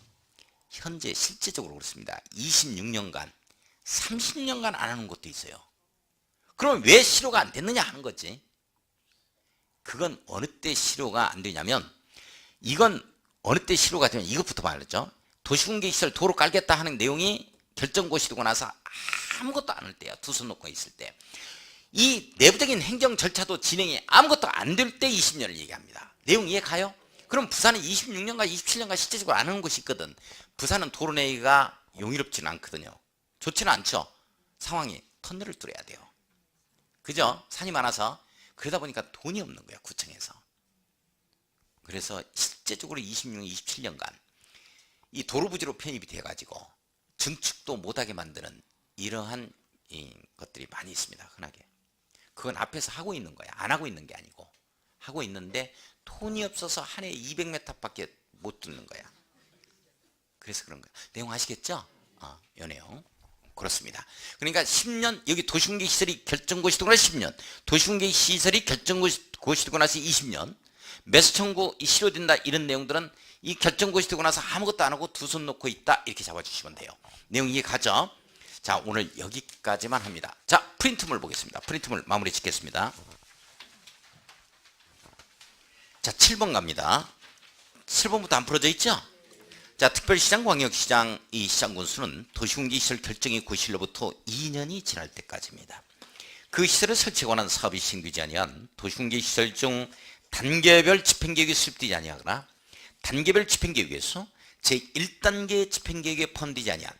현재 실제적으로 그렇습니다. 26년간 30년간 안 하는 것도 있어요. 그럼 왜 실효가 안 됐느냐 하는 거지. 그건 어느 때 실효가 안 되냐면 이건 어느 때 실효가 되면 이것부터 말했죠. 도시공개 시설 도로 깔겠다 하는 내용이 결정고시 되고 나서 아무것도 안 할 때야. 두 손 놓고 있을 때. 이 내부적인 행정 절차도 진행이 아무것도 안 될 때 20년을 얘기합니다. 내용 이해 가요? 그럼 부산은 26년과 27년과 실제적으로 안 하는 곳이 있거든. 부산은 도로 내기가 용이롭지는 않거든요. 좋지는 않죠. 상황이 터널을 뚫어야 돼요. 그죠? 산이 많아서. 그러다 보니까 돈이 없는 거야, 구청에서. 그래서 실제적으로 26년, 27년간 이 도로부지로 편입이 돼가지고 증축도 못하게 만드는 이러한 것들이 많이 있습니다. 흔하게. 그건 앞에서 하고 있는 거야. 안 하고 있는 게 아니고. 하고 있는데 돈이 없어서 한 해에 200m밖에 못 뚫는 거야. 그래서 그런 거야. 내용 아시겠죠? 요 내용. 그렇습니다. 그러니까 10년, 여기 도시공개 시설이 결정고시 되고 나서 10년, 도시공개 시설이 결정고시 되고 나서 20년, 매수 청구 실효된다 이런 내용들은 이 결정고시 되고 나서 아무것도 안 하고 두 손 놓고 있다 이렇게 잡아주시면 돼요. 내용 이해가죠? 자, 오늘 여기까지만 합니다. 자, 프린트물 보겠습니다. 프린트물 마무리 짓겠습니다. 자, 7번 갑니다. 7번부터 안 풀어져 있죠? 자, 특별시장, 광역시장 이 시장 군수는 도시공개 시설 결정의 고시일로부터 2년이 지날 때까지입니다. 그 시설을 설치에 관한 사업이 시행되지 아니한 도시공개 시설 중 단계별 집행계획이 수립되지 아니하거나 단계별 집행계획에서 제1단계 집행계획에 포함되지 아니한,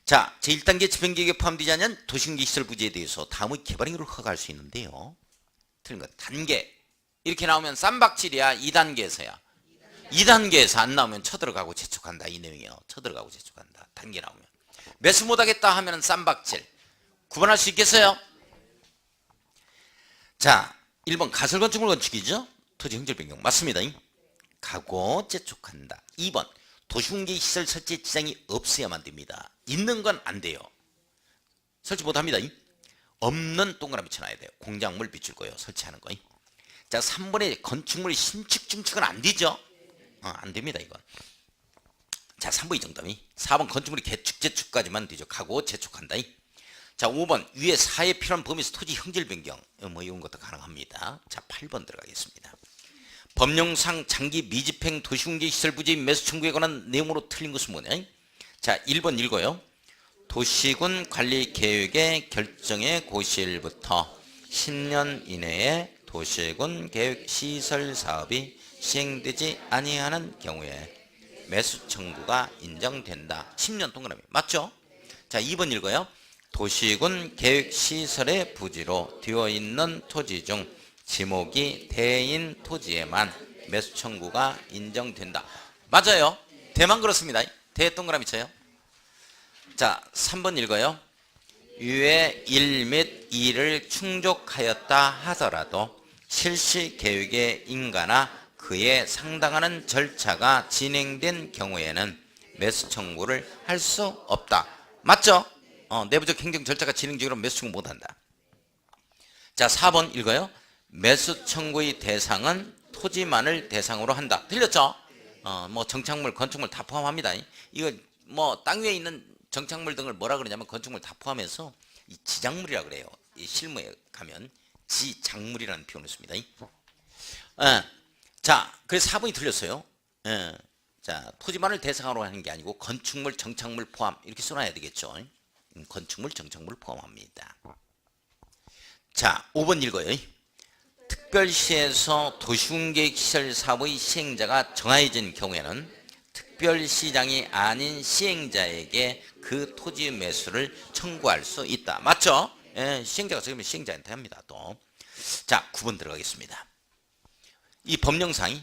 자, 제1단계 집행계획에 포함되지 아니한 도시공개 시설 부지에 대해서 다음의 개발행위를 허가할 수 있는데요. 틀린 것. 단계 이렇게 나오면 쌈박질이야. 2단계에서야. 2단계에서 안 나오면 쳐들어가고 재촉한다. 이 내용이요. 쳐들어가고 재촉한다. 단계 나오면. 매수 못하겠다 하면 쌈박질. 구분할 수 있겠어요? 자, 1번 가설건축물 건축이죠. 토지 형질 변경 맞습니다. 가고 재촉한다. 2번 도시공개 시설 설치 지장이 없어야만 됩니다. 있는 건 안 돼요. 설치 못합니다. 없는 동그라미 쳐놔야 돼요. 공작물 비출 거예요. 설치하는 거. 자, 3번에 건축물 신축 증축은 안 되죠. 안 됩니다, 이건. 자, 3번 이 정도미. 4번 건축물이 개축, 재축까지만 되죠. 가고, 재축한다. 자, 5번 위에 사에 필요한 범위에서 토지 형질 변경. 뭐 이런 것도 가능합니다. 자, 8번 들어가겠습니다. 법령상 장기 미집행 도시공개 시설 부지 매수 청구에 관한 내용으로 틀린 것은 뭐냐? 자, 1번 읽어요. 도시군 관리 계획의 결정의 고시일부터 10년 이내에 도시군 계획 시설 사업이 시행되지 아니하는 경우에 매수 청구가 인정된다. 10년 동그라미 맞죠? 자, 2번 읽어요. 도시군 계획 시설의 부지로 되어 있는 토지 중 지목이 대인 토지에만 매수 청구가 인정된다. 맞아요. 대만 그렇습니다. 대 동그라미 쳐요. 자, 3번 읽어요. 유예 1 및 2를 충족하였다 하더라도 실시 계획의 인가나 그에 상당하는 절차가 진행된 경우에는 매수 청구를 할 수 없다. 맞죠? 내부적 행정 절차가 진행 중이라면 매수 청구 못한다. 자, 4번 읽어요. 매수 청구의 대상은 토지만을 대상으로 한다. 틀렸죠? 뭐 정착물, 건축물 다 포함합니다. 이거 뭐 땅 위에 있는 정착물 등을 뭐라 그러냐면 건축물 다 포함해서 이 지작물이라 그래요. 이 실무에 가면 지작물이라는 표현을 씁니다. 자, 그래서 4번이 틀렸어요. 자, 토지만을 대상으로 하는 게 아니고 건축물, 정착물 포함 이렇게 써놔야 되겠죠. 건축물, 정착물 포함합니다. 자, 5번 읽어요. 특별시에서 도시공개시설 사업의 시행자가 정해진 경우에는 특별시장이 아닌 시행자에게 그 토지 매수를 청구할 수 있다. 맞죠? 시행자가 적으면 시행자한테 합니다. 또. 자, 9번 들어가겠습니다. 이 법령상,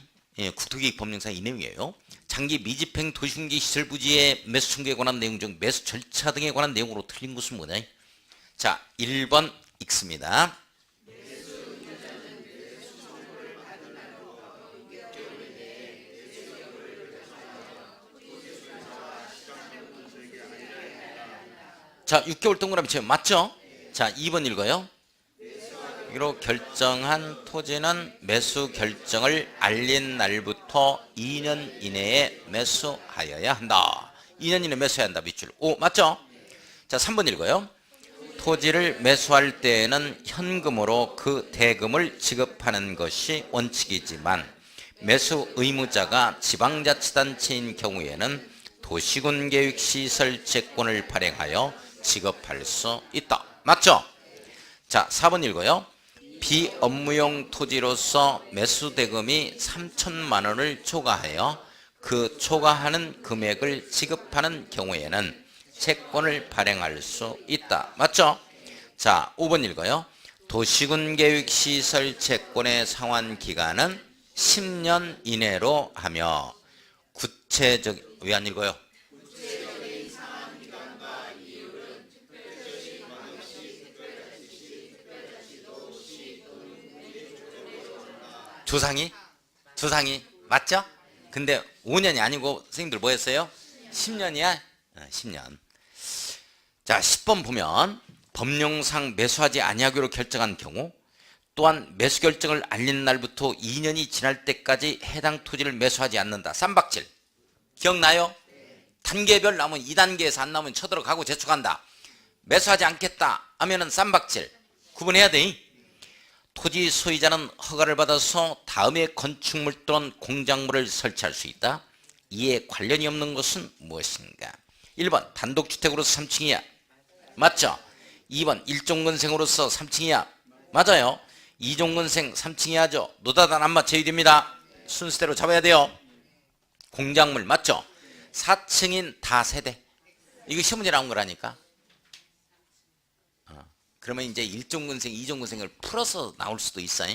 국토계획 법령상 이 내용이에요. 장기 미집행 도시공개 시설 부지의 매수 청구에 관한 내용 중 매수 절차 등에 관한 내용으로 틀린 것은 뭐냐? 자, 1번 읽습니다. 자, 6개월 동그라미 쳐요. 맞죠? 자, 2번 읽어요. 이로 결정한 토지는 매수 결정을 알린 날부터 2년 이내에 매수하여야 한다. 2년 이내에 매수해야 한다. 밑줄. 오, 맞죠? 자, 3번 읽어요. 토지를 매수할 때에는 현금으로 그 대금을 지급하는 것이 원칙이지만 매수 의무자가 지방자치단체인 경우에는 도시군계획시설 채권을 발행하여 지급할 수 있다. 맞죠? 자, 4번 읽어요. 비업무용 토지로서 매수 대금이 3천만 원을 초과하여 그 초과하는 금액을 지급하는 경우에는 채권을 발행할 수 있다. 맞죠? 자, 5번 읽어요. 도시군 계획 시설 채권의 상환 기간은 10년 이내로 하며 구체적 왜 안 읽어요? 두상이 맞죠? 근데 5년이 아니고 선생님들 뭐 했어요? 10년이야? 10년. 자, 10번 보면 법령상 매수하지 아니하기로 결정한 경우 또한 매수 결정을 알린 날부터 2년이 지날 때까지 해당 토지를 매수하지 않는다. 쌈박질 기억나요? 단계별 나오면 2단계에서 안 나오면 쳐들어가고 재촉한다. 매수하지 않겠다 하면은 쌈박질 구분해야 돼. 토지 소유자는 허가를 받아서 다음에 건축물 또는 공작물을 설치할 수 있다. 이에 관련이 없는 것은 무엇인가? 1번 단독주택으로서 3층이야. 맞죠? 2번 일종건생으로서 3층이야. 맞아요. 2종건생 3층이야죠. 노다단 안마 제외됩니다. 순서대로 잡아야 돼요. 공작물 맞죠? 4층인 다세대. 이거 시험 문제 나온 거라니까. 그러면 이제 1종근생, 2종근생을 풀어서 나올 수도 있어.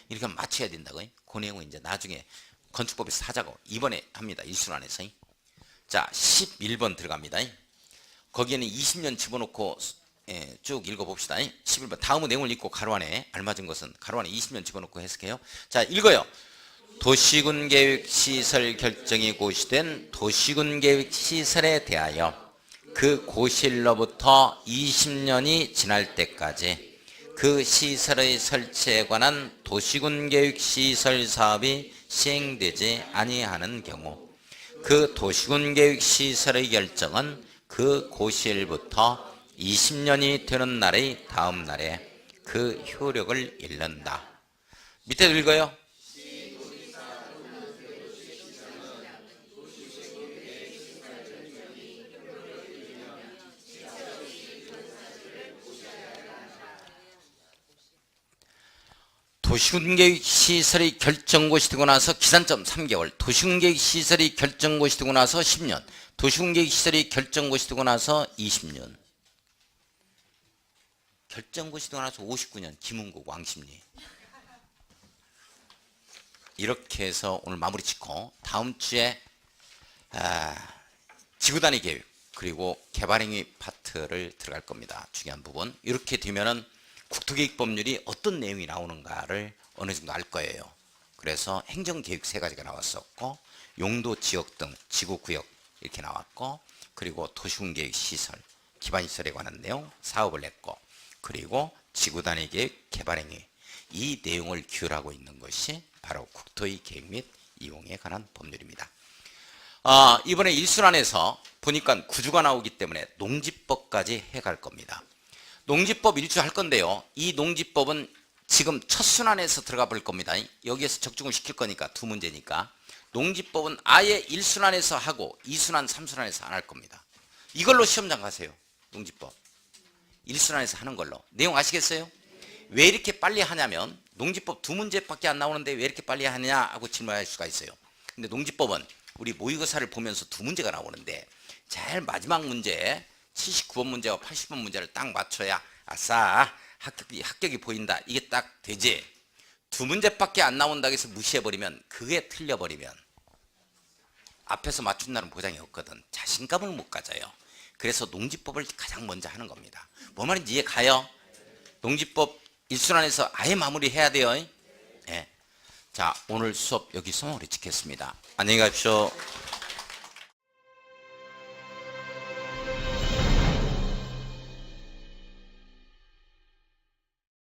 이렇게 맞춰야 된다고. 그 내용은 이제 나중에 건축법에서 하자고. 이번에 합니다. 일순환에서. 자, 11번 들어갑니다. 거기에는 20년 집어넣고 쭉 읽어봅시다. 11번 다음의 내용을 읽고 가로 안에 알맞은 것은 가로 안에 20년 집어넣고 해석해요. 자, 읽어요. 도시군 계획 시설 결정이 고시된 도시군 계획 시설에 대하여 그 고시일로부터 20년이 지날 때까지 그 시설의 설치에 관한 도시군 계획 시설 사업이 시행되지 아니하는 경우 그 도시군 계획 시설의 결정은 그 고시일부터 20년이 되는 날의 다음 날에 그 효력을 잃는다. 밑에 읽어요. 도시군계획 시설이 결정고시 되고 나서 기산점 3개월, 도시군계획 시설이 결정고시 되고 나서 10년, 도시군계획 시설이 결정고시 되고 나서 20년, 결정고시 되고 나서 59년, 김은국 왕십리. 이렇게 해서 오늘 마무리 짓고 다음 주에 지구단위 계획 그리고 개발행위 파트를 들어갈 겁니다. 중요한 부분. 이렇게 되면은 국토계획법률이 어떤 내용이 나오는가를 어느 정도 알 거예요. 그래서 행정계획 3가지가 나왔었고 용도 지역 등 지구구역 이렇게 나왔고 그리고 도시군계획 시설 기반시설에 관한 내용 사업을 냈고 그리고 지구단위계획 개발행위 이 내용을 규율하고 있는 것이 바로 국토의 계획 및 이용에 관한 법률입니다. 이번에 일순환에서 보니까 구주가 나오기 때문에 농지법까지 해갈 겁니다. 농지법 1주 할 건데요. 이 농지법은 지금 첫 순환에서 들어가 볼 겁니다. 여기에서 적중을 시킬 거니까 2문제니까. 농지법은 아예 1순환에서 하고 2순환, 3순환에서 안 할 겁니다. 이걸로 시험장 가세요. 농지법. 1순환에서 하는 걸로. 내용 아시겠어요? 왜 이렇게 빨리 하냐면 농지법 2문제밖에 안 나오는데 왜 이렇게 빨리 하냐 하고 질문할 수가 있어요. 근데 농지법은 우리 모의고사를 보면서 2문제가 나오는데 제일 마지막 문제 79번 문제와 80번 문제를 딱 맞춰야 아싸 합격이 보인다 이게 딱 되지. 2문제밖에 안 나온다고 해서 무시해버리면 그게 틀려버리면 앞에서 맞춘다는 보장이 없거든. 자신감을 못 가져요. 그래서 농지법을 가장 먼저 하는 겁니다. 뭐 말인지 이해 가요? 농지법 1순환에서 아예 마무리해야 돼요. 네. 자, 오늘 수업 여기서 마무리 짓겠습니다. 안녕히 가십시오.